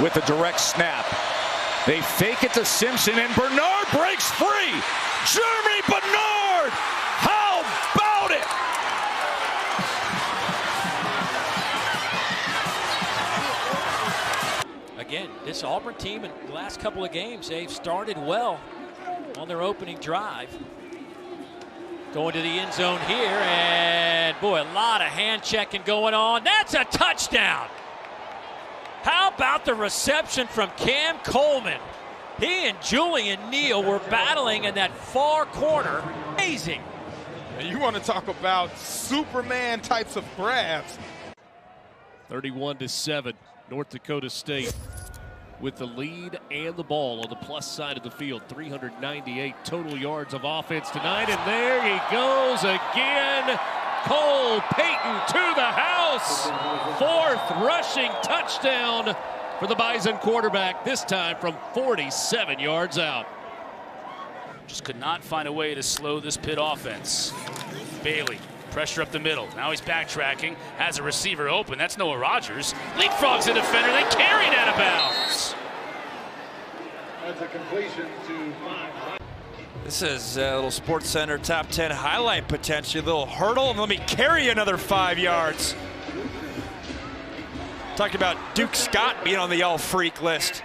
with a direct snap. They fake it to Simpson, and Bernard breaks free. Jeremy Bernard! How about it? Again, this Auburn team in the last couple of games, they've started well on their opening drive. Going to the end zone here, and boy, a lot of hand checking going on. That's a touchdown. How about the reception from Cam Coleman? He and Julian Neal were battling in that far corner. Amazing. And you want to talk about Superman types of grabs. 31-7, North Dakota State with the lead and the ball on the plus side of the field. 398 total yards of offense tonight, and there he goes again. Cole Payton to the house. 4th rushing touchdown for the Bison quarterback, this time from 47 yards out. Just could not find a way to slow this Pitt offense. Bailey, pressure up the middle. Now he's backtracking, has a receiver open. That's Noah Rogers. Leapfrogs the defender, they carry it out of bounds. That's a completion to 5. This is a little Sports Center top 10 highlight potential. A little hurdle, and let me carry another 5 yards. Talking about Duke Scott being on the all-freak list.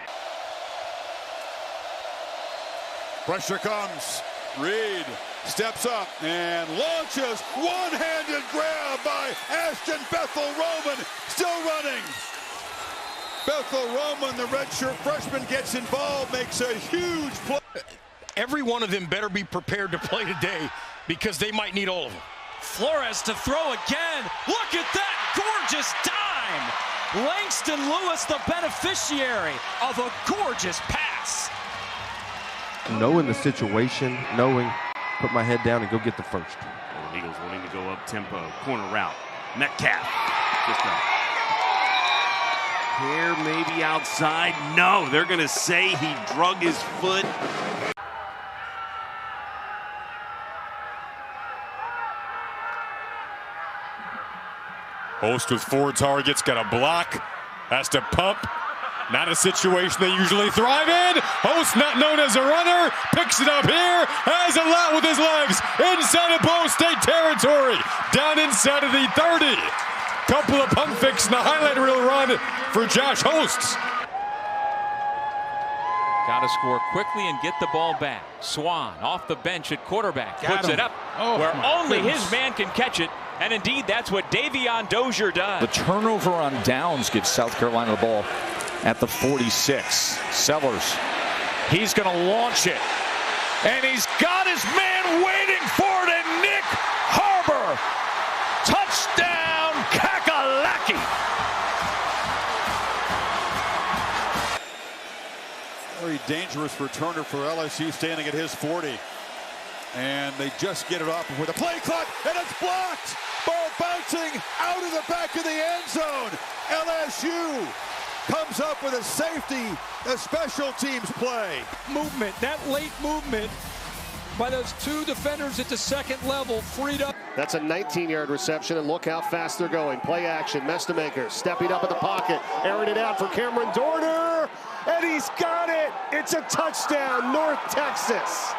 Pressure comes. Reed steps up and launches. One-handed grab by Ashton Bethel-Roman. Still running. Bethel-Roman, the redshirt freshman, gets involved, makes a huge play. Every one of them better be prepared to play today because they might need all of them. Flores to throw again. Look at that gorgeous dime. Langston Lewis, the beneficiary of a gorgeous pass. Knowing the situation, put my head down and go get the first. The Eagles wanting to go up tempo. Corner route. Metcalf. Just a hair maybe outside. No, they're going to say he drug his foot. Host with 4 targets, got a block, has to pump. Not a situation they usually thrive in. Host, not known as a runner, picks it up here, has a lot with his legs, inside of Ball State territory, down inside of the 30. Couple of pump fakes and a highlight reel run for Josh Hosts. Got to score quickly and get the ball back. Swan off the bench at quarterback, puts it up where only his man can catch it. And indeed, that's what Davion Dozier does. The turnover on downs gives South Carolina the ball at the 46. Sellers, he's going to launch it. And he's got his man waiting for it, and Nick Harbor. Touchdown, Kakalaki. Very dangerous returner for LSU, standing at his 40. And they just get it off before the play clock, and it's blocked. Ball bouncing out of the back of the end zone. LSU comes up with a safety, a special teams play. Movement, that late movement by those 2 defenders at the second level freed up. That's a 19-yard reception, and look how fast they're going. Play action, Mestamaker stepping up in the pocket, airing it out for Cameron Dorner, and he's got it. It's a touchdown, North Texas.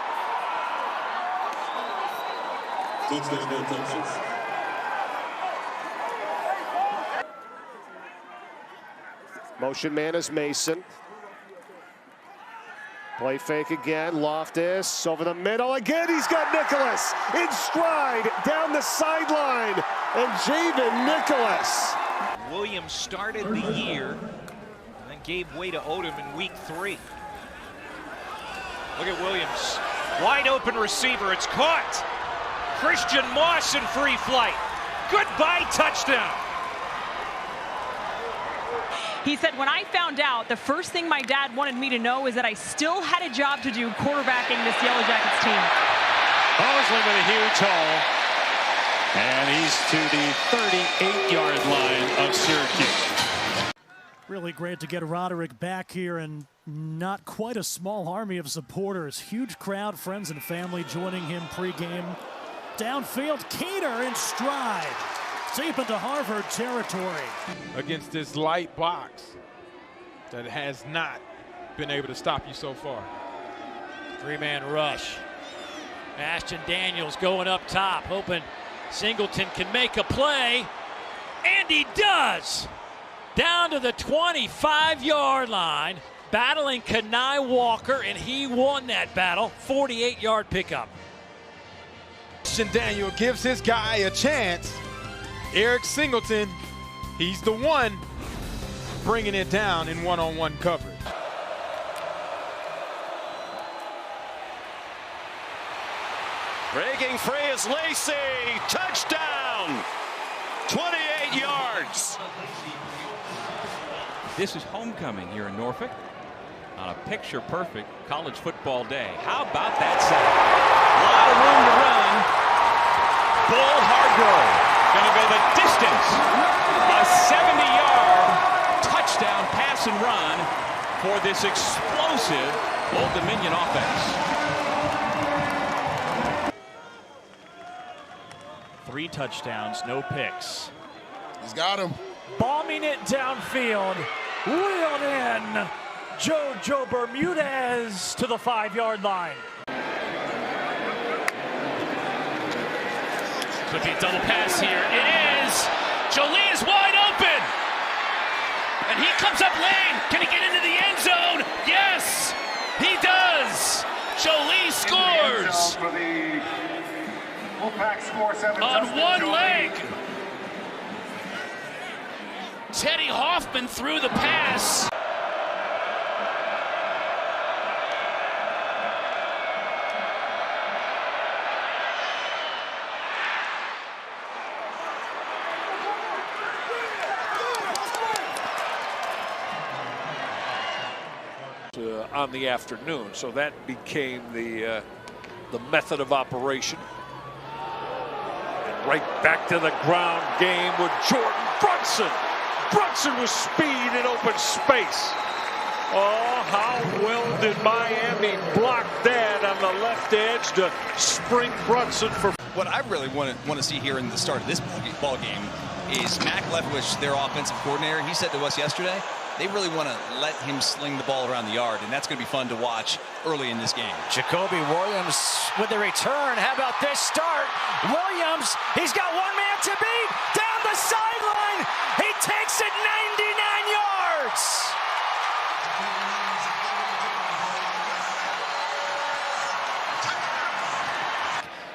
Motion man is Mason. Play fake again. Loftus over the middle again. He's got Nicholas in stride down the sideline. And Javen Nicholas. Williams started the year and then gave way to Odom in week 3. Look at Williams. Wide open receiver. It's caught. Christian Moss in free flight. Goodbye touchdown. He said, when I found out, the first thing my dad wanted me to know is that I still had a job to do quarterbacking this Yellow Jackets team. Mosley with a huge haul. And he's to the 38-yard line of Syracuse. Really great to get Roderick back here, and not quite a small army of supporters. Huge crowd, friends and family joining him pregame. Downfield, Cater in stride. Deep into Harvard territory. Against this light box. that has not been able to stop you so far. Three-man rush. Ashton Daniels going up top, hoping Singleton can make a play. And he does! Down to the 25-yard line, battling Kenai Walker, and he won that battle. 48-yard pickup. Ashton Daniel gives his guy a chance. Eric Singleton, he's the one bringing it down in one-on-one coverage. Breaking free is Lacey. Touchdown! 28 yards. This is homecoming here in Norfolk on a picture-perfect college football day. How about that sack? A lot of room to run. Bull Hargrove going to go the distance. A 70-yard touchdown pass and run for this explosive Old Dominion offense. 3 touchdowns, no picks. He's got him. Bombing it downfield. Reeled in. Jojo Bermudez to the 5-yard line. Could be a double pass here. It is. Jolie is wide open. And he comes up lane. Can he get into the end zone? Yes, he does. Jolie scores. On one leg. Teddy Hoffman threw the pass. On the afternoon, so that became the method of operation. And right back to the ground game with Jordan Brunson. Brunson with speed in open space. Oh, how well did Miami block that on the left edge to spring Brunson for. What I really want to see here in the start of this ball game is Mac Leftwich, their offensive coordinator. He said to us yesterday, they really want to let him sling the ball around the yard, and that's going to be fun to watch early in this game. Jacoby Williams with the return. How about this start? Williams, he's got one man to beat. Down the sideline. He takes it 99 yards.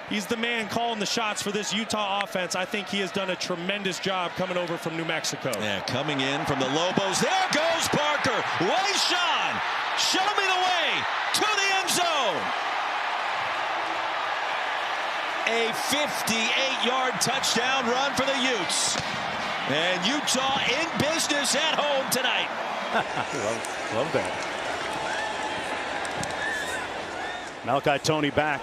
He's the man calling the shots for this Utah offense. I think he has done a tremendous job coming over from New Mexico. Yeah, coming in from the Lobos. There goes Parker. Wayshawn, show me the way to the end zone. A 58-yard touchdown run for the Utes. And Utah in business at home tonight. Love that. Malachi Toney back.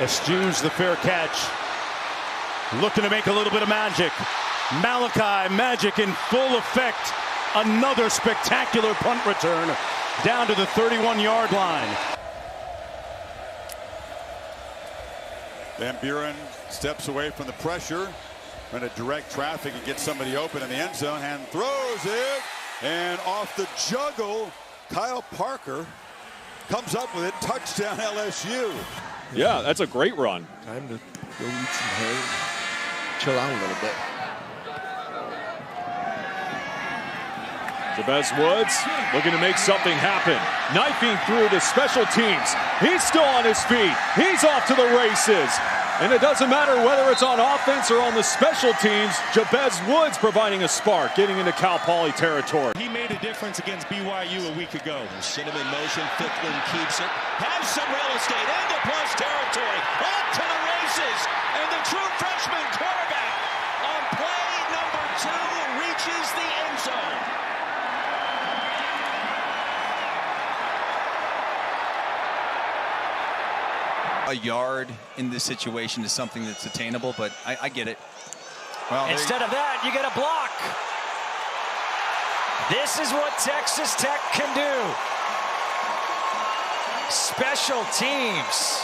Eschews the fair catch. Looking to make a little bit of magic. Malachi magic in full effect. Another spectacular punt return down to the 31-yard line. Van Buren steps away from the pressure. Trying to direct traffic and get somebody open in the end zone. And throws it. And off the juggle, Kyle Parker comes up with it. Touchdown LSU. Yeah, that's a great run. Time to go eat some hay. Chill out a little bit. Jabez Woods looking to make something happen. Knifing through to special teams. He's still on his feet. He's off to the races. And it doesn't matter whether it's on offense or on the special teams, Jabez Woods providing a spark, getting into Cal Poly territory. He made a difference against BYU a week ago. Send him in motion. Ficklin keeps it. Has some real estate into plus territory. Off to the races. And the true freshman quarterback on play number 2 reaches the end zone. A yard in this situation is something that's attainable, but I get it. Well, instead of that, you get a block. This is what Texas Tech can do. Special teams.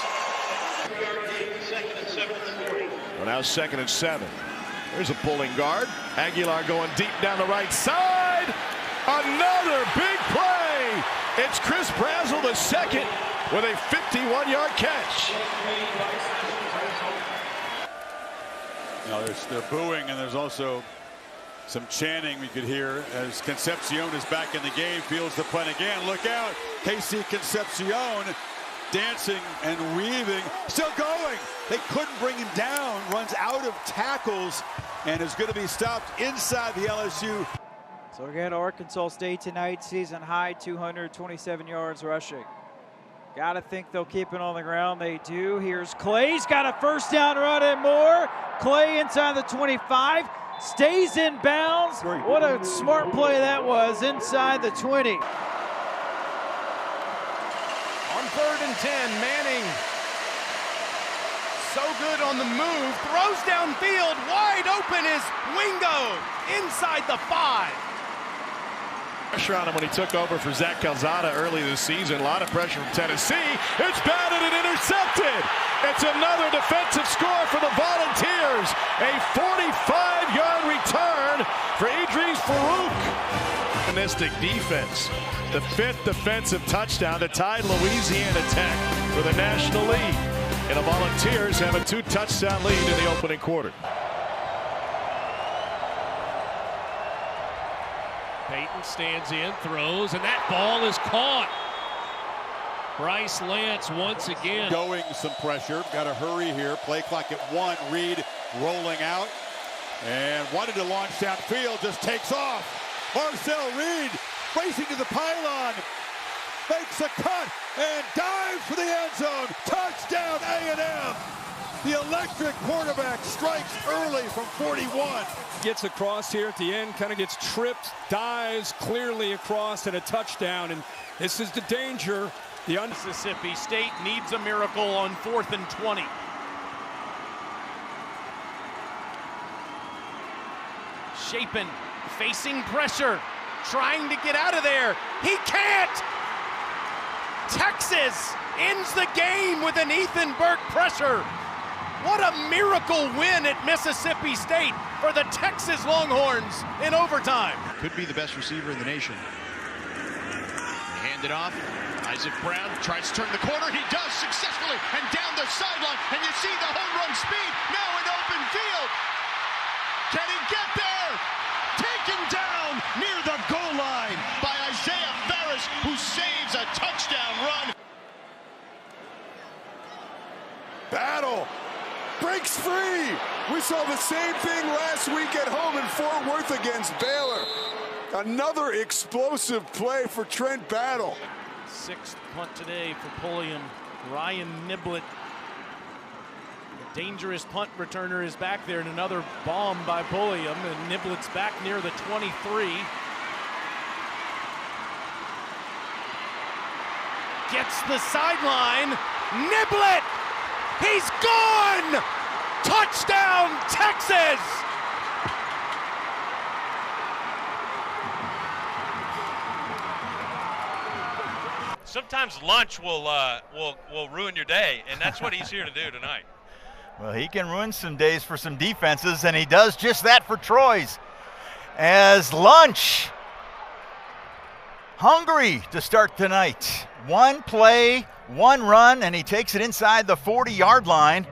Well, now 2nd and 7. There's a pulling guard. Aguilar going deep down the right side. another big play. It's Chris Brazel the second with a 51-yard catch. Now they're booing, and there's also some chanting we could hear as Concepcion is back in the game, fields the punt again. Look out, Casey Concepcion dancing and weaving, still going. They couldn't bring him down, runs out of tackles, and is going to be stopped inside the LSU. So again, Arkansas State tonight, season high 227 yards rushing. Got to think they'll keep it on the ground. They do. Here's Clay. He's got a first down run and more. Clay inside the 25. Stays in bounds. What a smart play that was inside the 20. On 3rd and 10, Manning. So good on the move. Throws downfield. Wide open is Wingo inside the 5. Pressure on him when he took over for Zach Calzada early this season. A lot of pressure from Tennessee. It's batted and intercepted. It's another defensive score for the Volunteers. A 45-yard return for Idris Farouk. Optimistic defense. The 5th defensive touchdown to tie Louisiana Tech for the national lead. And the Volunteers have a 2-touchdown lead in the opening quarter. Peyton stands in, throws, and that ball is caught. Bryce Lance once again. Going some pressure, got to hurry here. Play clock at 1, Reed rolling out. And wanted to launch downfield, just takes off. Marcel Reed racing to the pylon. Makes a cut and dives for the end zone. Touchdown A&M. The electric quarterback strikes early from 41. Gets across here at the end, kind of gets tripped, dives clearly across, and a touchdown. And this is the danger. The Mississippi State needs a miracle on 4th and 20. Shapen facing pressure, trying to get out of there. He can't! Texas ends the game with an Ethan Burke pressure. What a miracle win at Mississippi State for the Texas Longhorns in overtime. Could be the best receiver in the nation. Hand it off. Isaac Brown tries to turn the corner. He does successfully, and down the sideline. And you see the home run speed now in open field. Can he get there? Taken down near the goal line by Isaiah Ferris, who saves a touchdown run. Battle. Breaks free. We saw the same thing last week at home in Fort Worth against Baylor. Another explosive play for Trent Battle. 6th punt today for Pulliam. Ryan Niblett, the dangerous punt returner, is back there, and another bomb by Pulliam, and Niblett's back near the 23. Gets the sideline. Niblett! He's gone! Touchdown, Texas! Sometimes lunch will ruin your day, and that's what he's here to do tonight. Well, he can ruin some days for some defenses, and he does just that for Troy's. As lunch, hungry to start tonight. 1 play, 1 run, and he takes it inside the 40-yard line.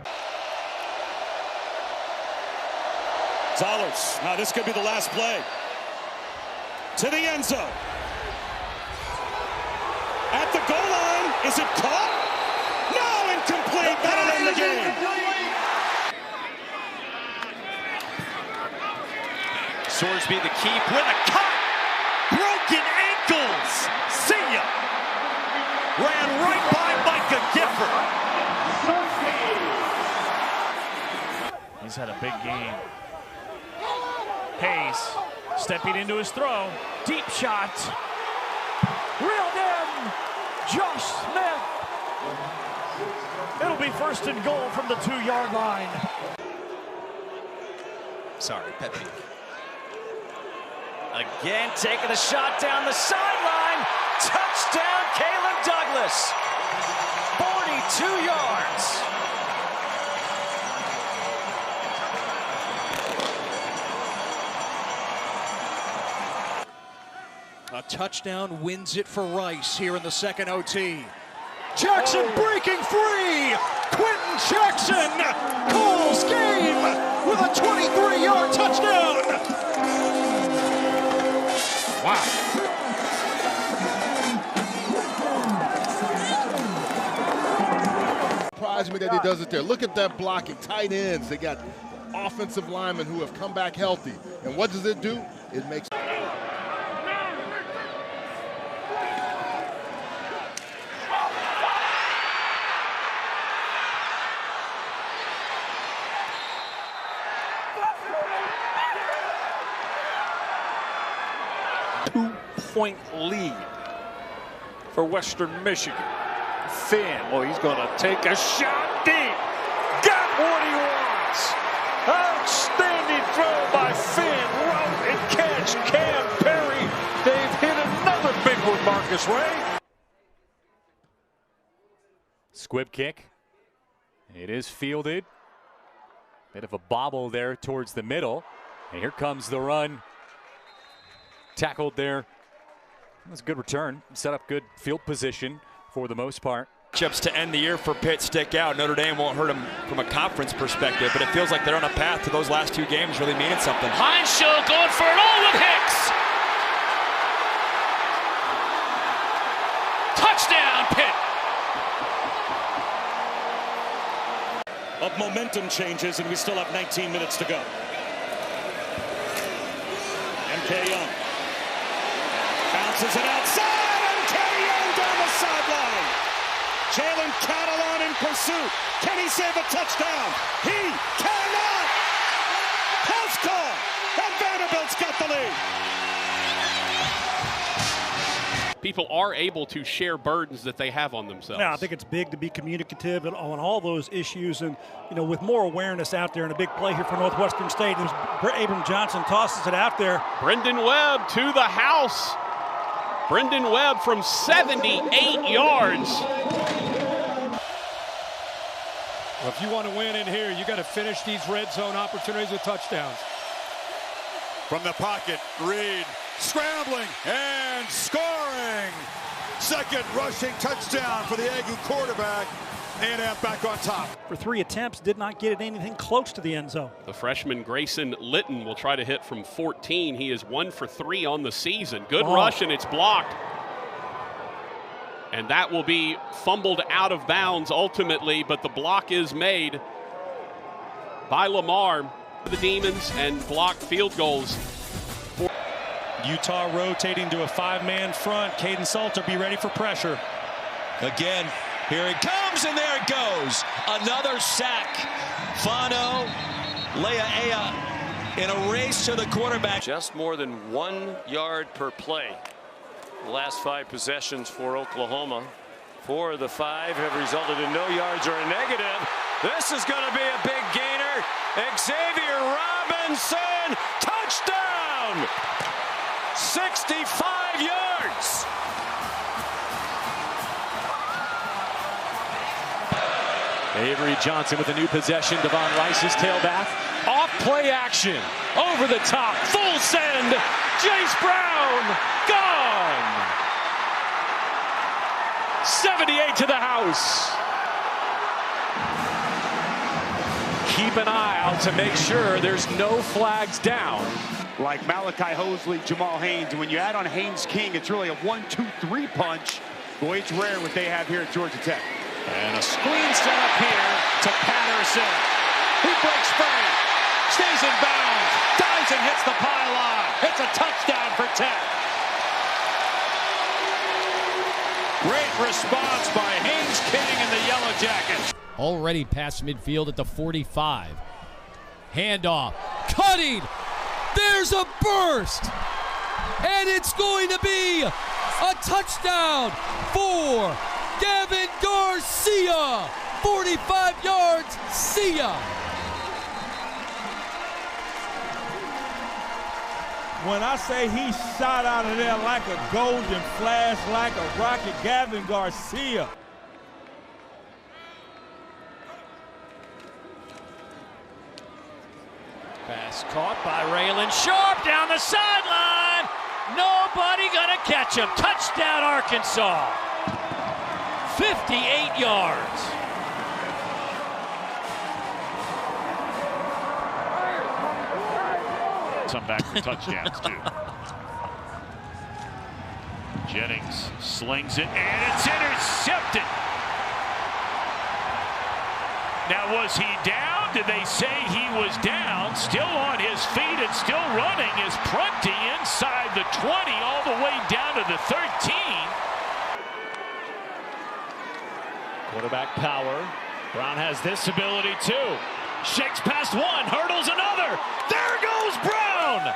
Zollers. Now this could be the last play. To the end zone. At the goal line. Is it caught? No, incomplete. That'll end the game. Sorsby the keep with a cut. Broken ankles. See ya. Ran right by Micah Gifford. He's had a big game. Hayes stepping into his throw. Deep shot. Reeled in. Josh Smith. It'll be 1st and goal from the 2-yard line. Sorry, pet peeve. Again, taking a shot down the sideline. Touchdown, Caleb Douglas. 42 yards. A touchdown wins it for Rice here in the second OT. Jackson breaking free! Quentin Jackson calls game with a 23-yard touchdown! Wow. Surprised me that he does it there. Look at that blocking. Tight ends. They got offensive linemen who have come back healthy. And what does it do? It makes... Two-point lead for Western Michigan. Finn, well, he's going to take a shot deep. Got what he wants. Outstanding throw by Finn. Route and catch. Cam Perry. They've hit another big one, Marcus Ray. Squib kick. It is fielded. Bit of a bobble there towards the middle. And here comes the run. Tackled there. That was a good return. Set up good field position for the most part. Chips to end the year for Pitt stick out. Notre Dame won't hurt them from a conference perspective, but it feels like they're on a path to those last two games really meaning something. Heinschel going for it all with Hicks. Touchdown, Pitt. Of momentum changes, and we still have 19 minutes to go. MK Young bounces it outside. MK Young down the sideline. Jalen Catalon in pursuit. Can he save a touchdown? He cannot. House call. And Vanderbilt's got the lead. People are able to share burdens that they have on themselves. Yeah, I think it's big to be communicative on all those issues, and with more awareness out there, and a big play here for Northwestern State. Abram Johnson tosses it out there. Brendan Webb to the house. Brendan Webb from 78 yards. Well, if you want to win in here, you got to finish these red zone opportunities with touchdowns. From the pocket, Reed scrambling and scoring. Second rushing touchdown for the Aggie quarterback. A&M back on top. For 3 attempts, did not get it anything close to the end zone. The freshman Grayson Litton will try to hit from 14. He is 1 for 3 on the season. Good rush, and it's blocked. And that will be fumbled out of bounds ultimately, but the block is made by Lamar. The Demons and blocked field goals. Utah rotating to a 5-man front. Caden Salter be ready for pressure. Again, here it comes, and there it goes. Another sack. Fano, Lea'Ea in a race to the quarterback. Just more than 1 yard per play. The last 5 possessions for Oklahoma. 4 of the 5 have resulted in no yards or a negative. This is going to be a big gainer. Xavier Robinson, touchdown! 65 yards. Avery Johnson with a new possession. Devon Rice's tailback. Off play action. Over the top. Full send. Jace Brown. Gone. 78 to the house. Keep an eye out to make sure there's no flags down. Like Malachi Hosley, Jamal Haynes. When you add on Haynes King, it's really a 1-2-3 punch. Boy, it's rare what they have here at Georgia Tech. And a screen set up here to Patterson. He breaks free. Stays in bounds. Dives and hits the pylon. It's a touchdown for Tech. Great response by Haynes King and the Yellow Jackets. Already past midfield at the 45. Handoff. Cutting. There's a burst. And it's going to be a touchdown for Gavin Garcia. 45 yards. See ya. When I say he shot out of there like a golden flash, like a rocket, Gavin Garcia. Pass caught by Raylan Sharp down the sideline. Nobody gonna catch him. Touchdown, Arkansas. 58 yards. Some back for touchdowns, too. Jennings slings it, and it's intercepted. Now, was he down? Did they say he was down? Still on his feet and still running is Prunty inside the 20 all the way down to the 13. Quarterback power. Brown has this ability too. Shakes past one, hurdles another. There goes Brown.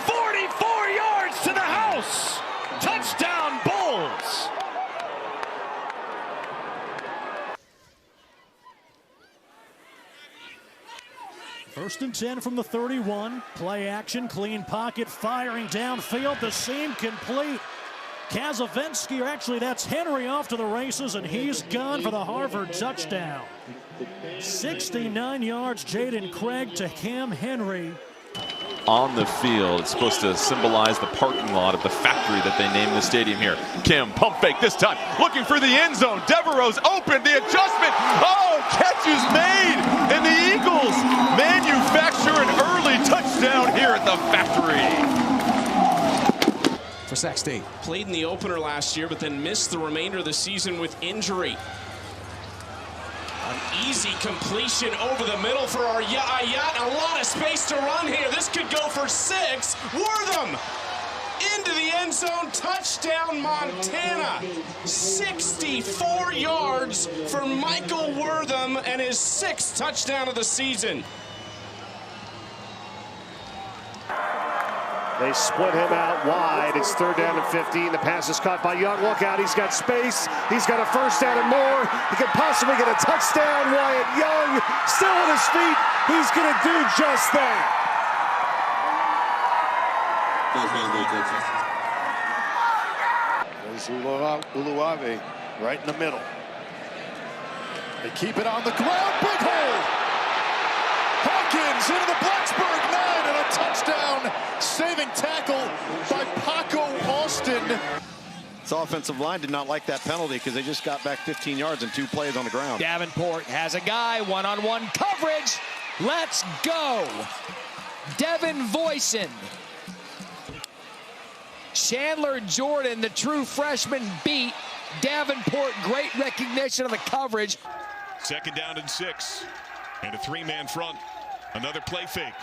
44 yards to the house. Touchdown, Bulls. First and 10 from the 31. Play action, clean pocket, firing downfield. The seam complete. Kazavinsky, or actually that's Henry, off to the races, and he's gone for the Harvard touchdown. 69 yards, Jaden Craig to Cam Henry. On the field, it's supposed to symbolize the parking lot of the factory that they named the stadium here. Kim, pump fake this time, looking for the end zone. Devereaux's open, the adjustment. Oh, catch is made, and the Eagles manufacture an early touchdown here at the factory. For Sac State. Played in the opener last year, but then missed the remainder of the season with injury. An easy completion over the middle for our Ayat. A lot of space to run here. This could go for 6. Wortham into the end zone. Touchdown, Montana. 64 yards for Michael Wortham and his 6th touchdown of the season. They split him out wide. It's 3rd down and 15. The pass is caught by Young. Look out. He's got space. He's got a first down and more. He could possibly get a touchdown. Wyatt Young still on his feet. He's going to do just that. There's Uluave right in the middle. They keep it on the ground. Big hole. Hawkins into the Blacksburg 9 and a touchdown. Saving tackle by Paco Austin. This offensive line did not like that penalty because they just got back 15 yards in 2 plays on the ground. Davenport has a guy, one-on-one coverage. Let's go. Devin Voisin. Chandler Jordan, the true freshman, beat Davenport. Great recognition of the coverage. 2nd down and 6. And a 3-man front. Another play fake.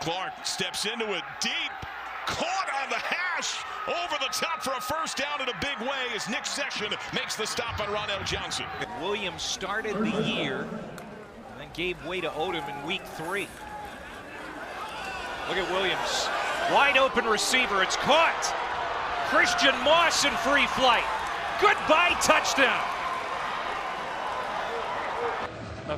Clark steps into it deep. Caught on the hash. Over the top for a first down in a big way as Nick Session makes the stop on Ronell Johnson. Williams started the year and then gave way to Odom in week 3. Look at Williams. Wide open receiver. It's caught. Christian Moss in free flight. Goodbye touchdown.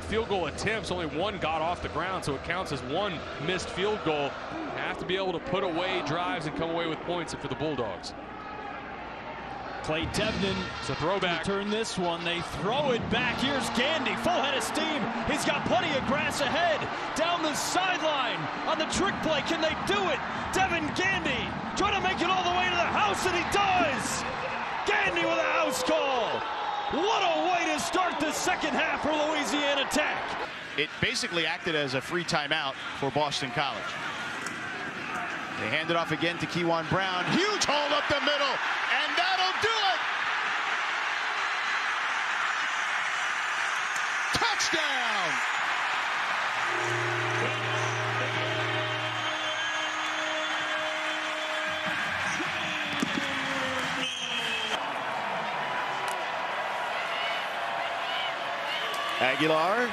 Field goal attempts, only 1 got off the ground, so it counts as 1 missed field goal. Have to be able to put away drives and come away with points for the Bulldogs. Clay Devnin. It's a throwback. Turn this one. They throw it back. Here's Gandy. Full head of steam. He's got plenty of grass ahead. Down the sideline on the trick play. Can they do it? Devin Gandy trying to make it all the way to the house, and he does. Gandy with a house call. What a way to start the second half for Louisiana Tech. It basically acted as a free timeout for Boston College. They hand it off again to Kewan Brown. Huge hole up the middle, and that'll do it. Touchdown. Aguilar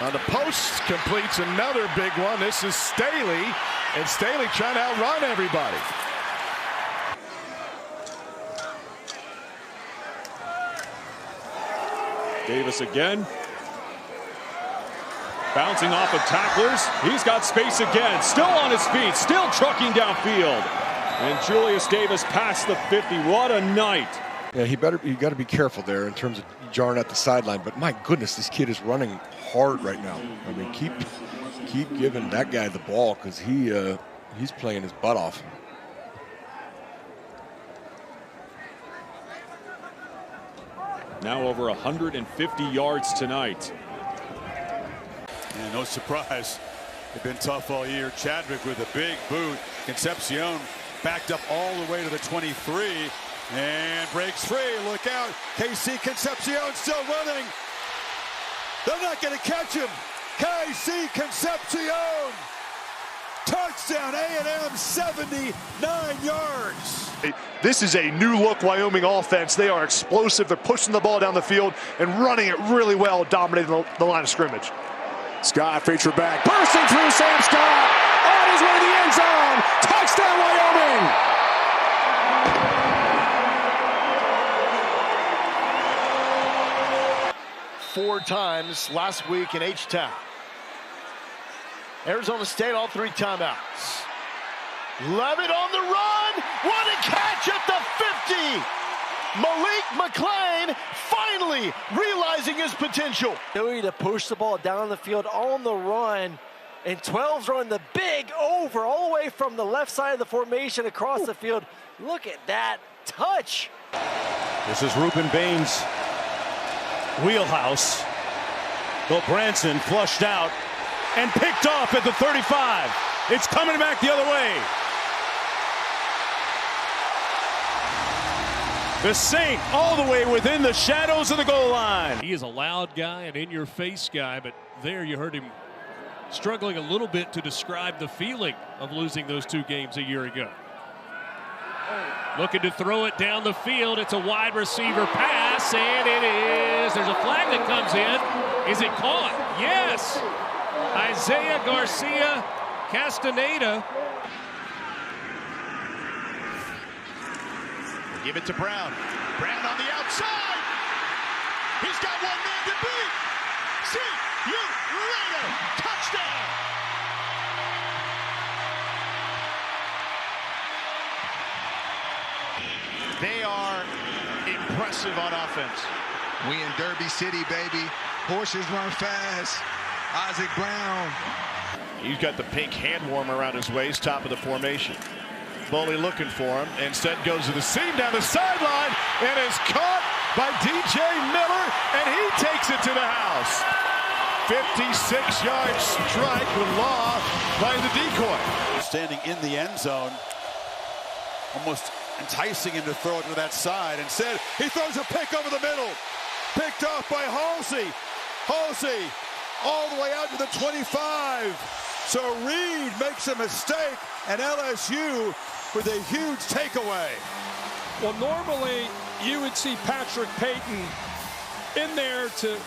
on the post, completes another big one. This is Staley, and Staley trying to outrun everybody. Davis again. Bouncing off of tacklers. He's got space again. Still on his feet. Still trucking downfield. And Julius Davis past the 50. What a night. Yeah, you got to be careful there in terms of jarring at the sideline. But my goodness, this kid is running hard right now. I mean, keep giving that guy the ball because He's playing his butt off. Now over 150 yards tonight. And no surprise, they've been tough all year. Chadwick with a big boot. Concepcion backed up all the way to the 23 and breaks free. Look out. KC Concepcion still running. They're not going to catch him. KC Concepcion. Touchdown, A&M, 79 yards. This is a new look Wyoming offense. They are explosive. They're pushing the ball down the field and running it really well, dominating the line of scrimmage. Scott, feature back, bursting through Sam Scott, on his way to the end zone. Touchdown, Wyoming. 4 times last week in H-Town. Arizona State, all 3 timeouts. Levitt on the run. What a catch at the 50. Malik McClain finally realizing his potential. Ability to push the ball down the field on the run. And 12's running the big over all the way from the left side of the formation across the field. Look at that touch. This is Ruben Bain's wheelhouse. Bill Branson flushed out and picked off at the 35. It's coming back the other way. The Saint all the way within the shadows of the goal line. He is a loud guy, an in-your-face guy, but there you heard him struggling a little bit to describe the feeling of losing those 2 games a year ago. Looking to throw it down the field. It's a wide receiver pass, and it is. There's a flag that comes in. Is it caught? Yes. Isaiah Garcia Castaneda. Give it to Brown. Brown on the outside. He's got one man to beat. See you later. Touchdown. They are impressive on offense. We in Derby City, baby. Horses run fast. Isaac Brown. He's got the pink hand warmer around his waist, top of the formation. Bully looking for him. Instead goes to the seam down the sideline and is caught by DJ Miller, and he takes it to the house. 56-yard strike with Law playing the decoy. Standing in the end zone, almost enticing him to throw it to that side. Instead, he throws a pick over the middle. Picked off by Halsey. Halsey all the way out to the 25. So Reed makes a mistake, and LSU with a huge takeaway. Well, normally you would see Patrick Payton in there to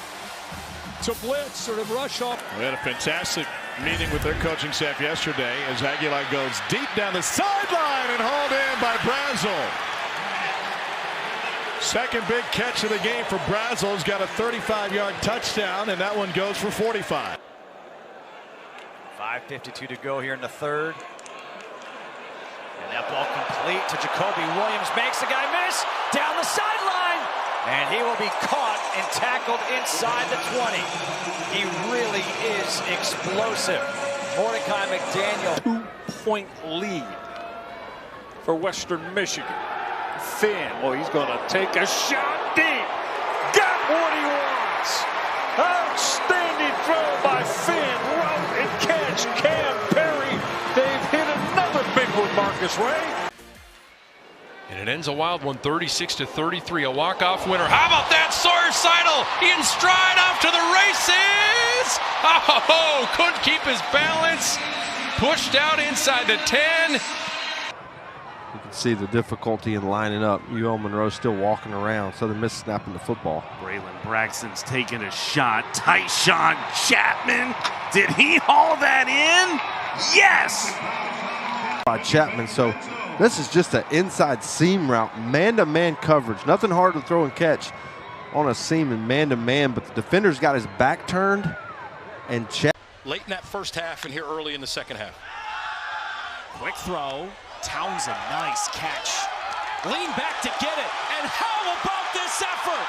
blitz or to rush off. We had a fantastic meeting with their coaching staff yesterday as Aguilar goes deep down the sideline and hauled in by Brazel. Second big catch of the game for Brazel. He's got a 35-yard touchdown, and that one goes for 45. 5:52 to go here in the 3rd. And that ball complete to Jacoby Williams. Makes the guy miss down the sideline. And he will be caught and tackled inside the 20. He really is explosive. Mordecai McDaniel. 2-point lead for Western Michigan. Finn, well, he's going to take a shot deep. Got what he wants. Outstanding throw by Finn. Route and catch. Cam Perry. They've hit another big one, Marcus Ray. And it ends a wild one, 36-33, a walk-off winner. How about that? Sawyer Seidel in stride off to the races. Oh, couldn't keep his balance. Pushed out inside the 10. You can see the difficulty in lining up. UL Monroe still walking around, so they're missnapping the football. Braylon Braxton's taking a shot. Tyshawn Chapman, did he haul that in? Yes! By Chapman, so this is just an inside seam route, man-to-man coverage. Nothing hard to throw and catch on a seam and man-to-man, but the defender's got his back turned, and Late in that first half and here early in the second half. Quick throw. Townsend, nice catch. Lean back to get it. And how about this effort?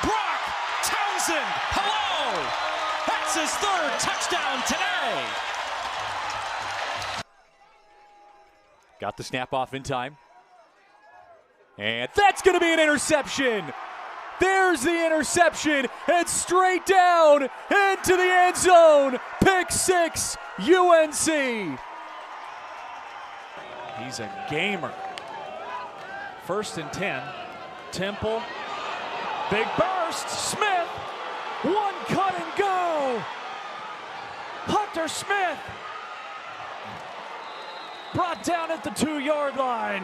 Brock Townsend, hello! That's his 3rd touchdown today. Got the snap off in time. And that's going to be an interception. There's the interception, and straight down into the end zone. Pick six, UNC. He's a gamer. 1st and 10. Temple. Big burst. Smith. One cut and go. Hunter Smith. Brought down at the 2-yard line.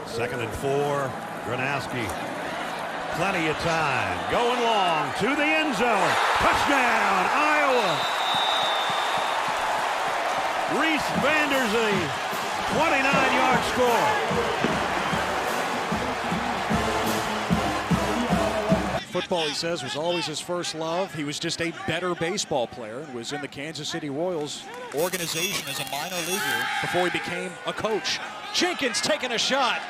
Second and 4, Gronowski. Plenty of time. Going long to the end zone. Touchdown, Iowa. Reese Vanderzee, 29-yard score. Football, he says, was always his first love. He was just a better baseball player and was in the Kansas City Royals organization as a minor leaguer before he became a coach. Jenkins taking a shot,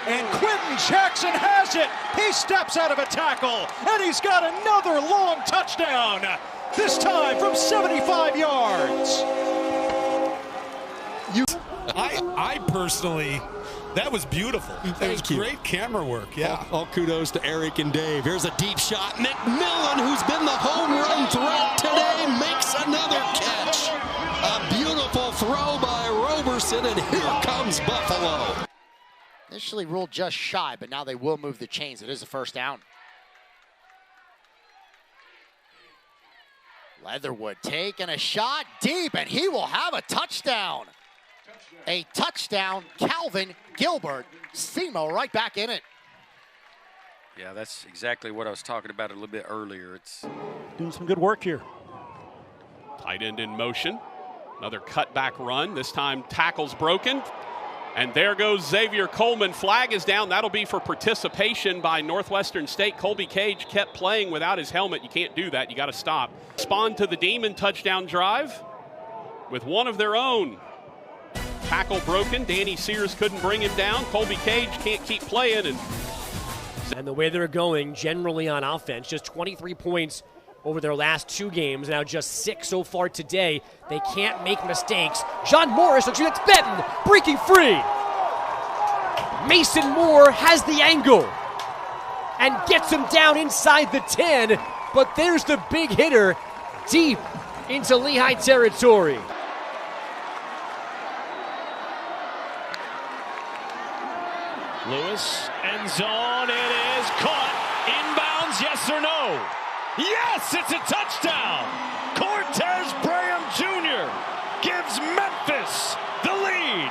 and Quentin Jackson has it. He steps out of a tackle, and he's got another long touchdown, this time from 75 yards. I personally, that was beautiful. That was great camera work, yeah. All kudos to Eric and Dave. Here's a deep shot. McMillan, who's been the home run threat today, makes another catch. A beautiful throw by Roberson, and here comes Buffalo. Initially ruled just shy, but now they will move the chains. It is a first down. Leatherwood taking a shot deep, and he will have a touchdown. A touchdown, Calvin Gilbert. SEMO right back in it. Yeah, that's exactly what I was talking about a little bit earlier. It's doing some good work here. Tight end in motion. Another cutback run. This time tackle's broken. And there goes Xavier Coleman. Flag is down. That'll be for participation by Northwestern State. Colby Cage kept playing without his helmet. You can't do that. You got to stop. Respond to the Demon touchdown drive with one of their own. Tackle broken. Danny Sears couldn't bring him down. Colby Cage can't keep playing. And the way they're going generally on offense, just 23 points over their last 2 games, now just 6 so far today. They can't make mistakes. John Morris looks like Benton breaking free. Mason Moore has the angle and gets him down inside the 10, but there's the big hitter deep into Lehigh territory. Lewis, end zone, it is caught. Inbounds, yes or no? Yes, it's a touchdown. Cortez Graham Jr. gives Memphis the lead.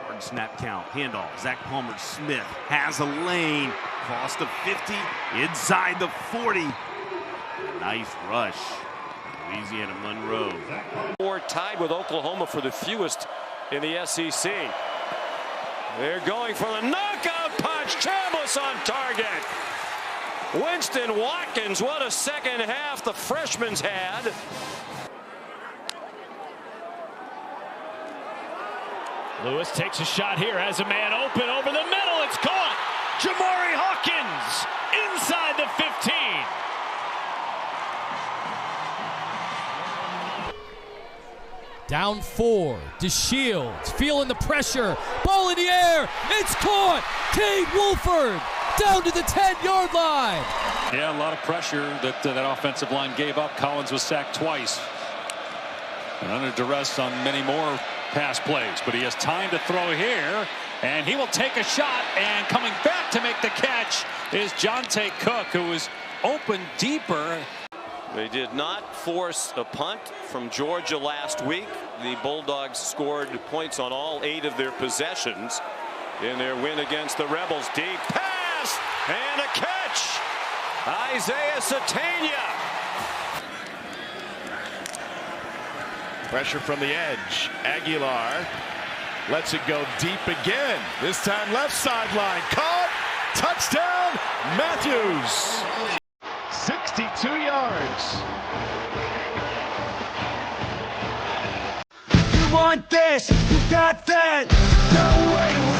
Hard snap count, handoff. Zach Palmer-Smith has a lane. Across the 50, inside the 40. Nice rush. Louisiana Monroe. Or tied with Oklahoma for the fewest in the SEC. They're going for the knockout punch. Chambliss on target. Winston Watkins, what a second half the freshman's had. Lewis takes a shot here, has a man open over the middle. It's caught. Jamari Hawkins inside the 15. Down 4, DeShields feeling the pressure, ball in the air, it's caught, Cade Wolford down to the 10-yard line. Yeah, a lot of pressure that that offensive line gave up. Collins was sacked twice. And under duress on many more pass plays, but he has time to throw here, and he will take a shot, and coming back to make the catch is Jonte Cook, who was open deeper. They did not force a punt from Georgia last week. The Bulldogs scored points on all 8 of their possessions in their win against the Rebels. Deep pass and a catch. Isaiah Satania. Pressure from the edge. Aguilar lets it go deep again. This time left sideline. Caught. Touchdown. Matthews. 60 62 yards. You want this, you got that. No way to